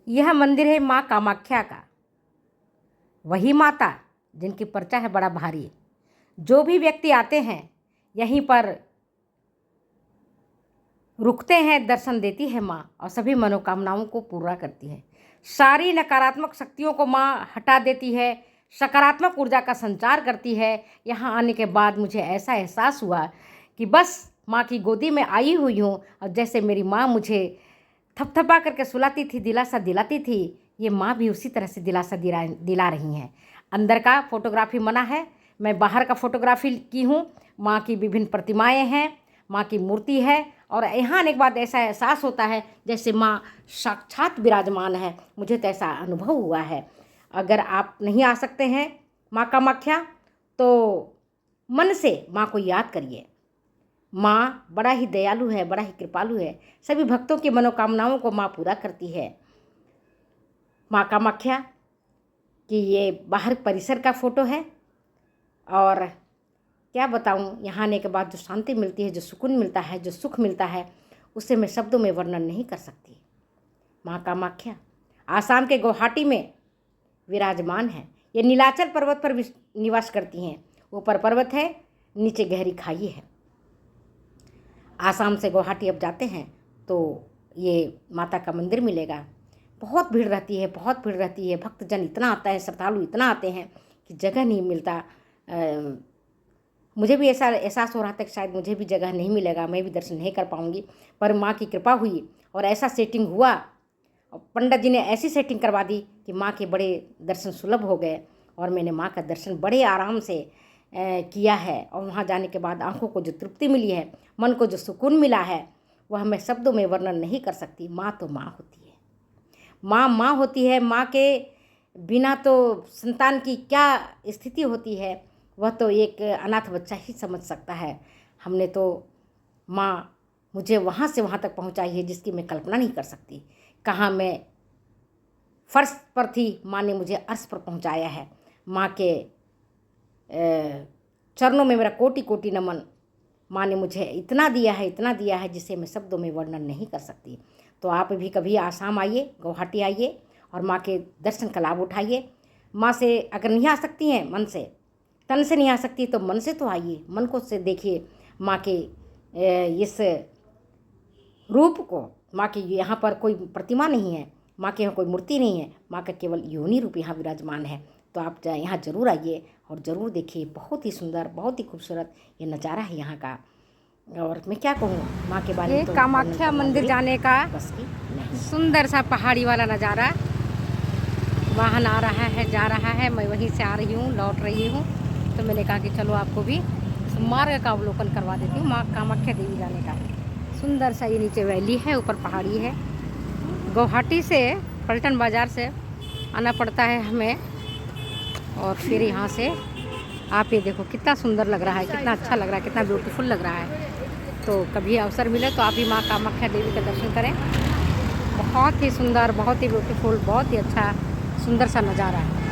यह मंदिर है माँ कामाख्या का, वही माता जिनकी पर्चा है बड़ा भारी। जो भी व्यक्ति आते हैं यहीं पर रुकते हैं, दर्शन देती है माँ और सभी मनोकामनाओं को पूरा करती है। सारी नकारात्मक शक्तियों को माँ हटा देती है, सकारात्मक ऊर्जा का संचार करती है। यहाँ आने के बाद मुझे ऐसा एहसास हुआ कि बस माँ की गोदी में आई हुई हूँ और जैसे मेरी माँ मुझे थपथपा करके सुलाती थी, दिलासा दिलाती थी, ये माँ भी उसी तरह से दिलासा दिला रही हैं। अंदर का फोटोग्राफी मना है, मैं बाहर का फोटोग्राफी की हूँ। माँ की विभिन्न प्रतिमाएं हैं, माँ की मूर्ति है और यहाँ आने के बाद ऐसा एहसास होता है जैसे माँ साक्षात विराजमान है। मुझे तो ऐसा अनुभव हुआ है। अगर आप नहीं आ सकते हैं माँ कामाख्या तो मन से माँ को याद करिए। माँ बड़ा ही दयालु है, बड़ा ही कृपालु है, सभी भक्तों की मनोकामनाओं को माँ पूरा करती है। माँ कामाख्या कि ये बाहर परिसर का फ़ोटो है और क्या बताऊँ, यहाँ आने के बाद जो शांति मिलती है, जो सुकून मिलता है, जो सुख मिलता है, उसे मैं शब्दों में वर्णन नहीं कर सकती। माँ कामाख्या आसाम के गुवाहाटी में विराजमान है। ये नीलाचल पर्वत पर निवास करती हैं। ऊपर पर्वत है, नीचे गहरी खाई है। आसाम से गुवाहाटी अब जाते हैं तो ये माता का मंदिर मिलेगा। बहुत भीड़ रहती है, बहुत भीड़ रहती है। भक्तजन इतना आता है, श्रद्धालु इतना आते हैं कि जगह नहीं मिलता। मुझे भी ऐसा एहसास हो रहा था कि शायद मुझे भी जगह नहीं मिलेगा, मैं भी दर्शन नहीं कर पाऊँगी, पर माँ की कृपा हुई और ऐसा सेटिंग हुआ। पंडित जी ने ऐसी सेटिंग करवा दी कि माँ के बड़े दर्शन सुलभ हो गए और मैंने माँ का दर्शन बड़े आराम से किया है। और वहाँ जाने के बाद आंखों को जो तृप्ति मिली है, मन को जो सुकून मिला है, वह मैं शब्दों में वर्णन नहीं कर सकती। माँ तो माँ होती है, माँ माँ होती है। माँ के बिना तो संतान की क्या स्थिति होती है, वह तो एक अनाथ बच्चा ही समझ सकता है। हमने तो माँ मुझे वहाँ से वहाँ तक पहुँचाई है जिसकी मैं कल्पना नहीं कर सकती। कहाँ मैं फर्श पर थी, माँ ने मुझे अर्श पर पहुँचाया है। माँ के चरणों में मेरा कोटि कोटि नमन। माँ ने मुझे इतना दिया है, इतना दिया है जिसे मैं शब्दों में वर्णन नहीं कर सकती। तो आप भी कभी आसाम आइए, गुवाहाटी आइए और माँ के दर्शन का लाभ उठाइए। माँ से अगर नहीं आ सकती हैं, मन से, तन से नहीं आ सकती तो मन से तो आइए, मन को से देखिए माँ के इस रूप को। माँ की यहाँ पर कोई प्रतिमा नहीं है, माँ के यहाँ कोई मूर्ति नहीं है, माँ का केवल योनि रूप यहाँ विराजमान है। तो आप यहाँ ज़रूर आइए और ज़रूर देखिए। बहुत ही सुंदर, बहुत ही खूबसूरत ये नज़ारा है यहाँ का। और मैं क्या कहूँ माँ के बारे में। तो कामाख्या मंदिर जाने का बस की सुंदर सा पहाड़ी वाला नज़ारा। वाहन आ रहा है, जा रहा है, मैं वहीं से आ रही हूँ, लौट रही हूँ। तो मैंने कहा कि चलो आपको भी मार्ग का अवलोकन करवा देती हूँ माँ कामाख्या देवी जाने का। सुंदर सा ये नीचे वैली है, ऊपर पहाड़ी है। गुवाहाटी से पलटन बाज़ार से आना पड़ता है हमें और फिर यहाँ से आप ये देखो कितना सुंदर लग रहा है, कितना अच्छा लग रहा है, कितना ब्यूटीफुल लग रहा है। तो कभी अवसर मिले तो आप भी माँ कामाख्या देवी का दर्शन करें। बहुत ही सुंदर, बहुत ही ब्यूटीफुल, बहुत ही अच्छा सुंदर सा नज़ारा है।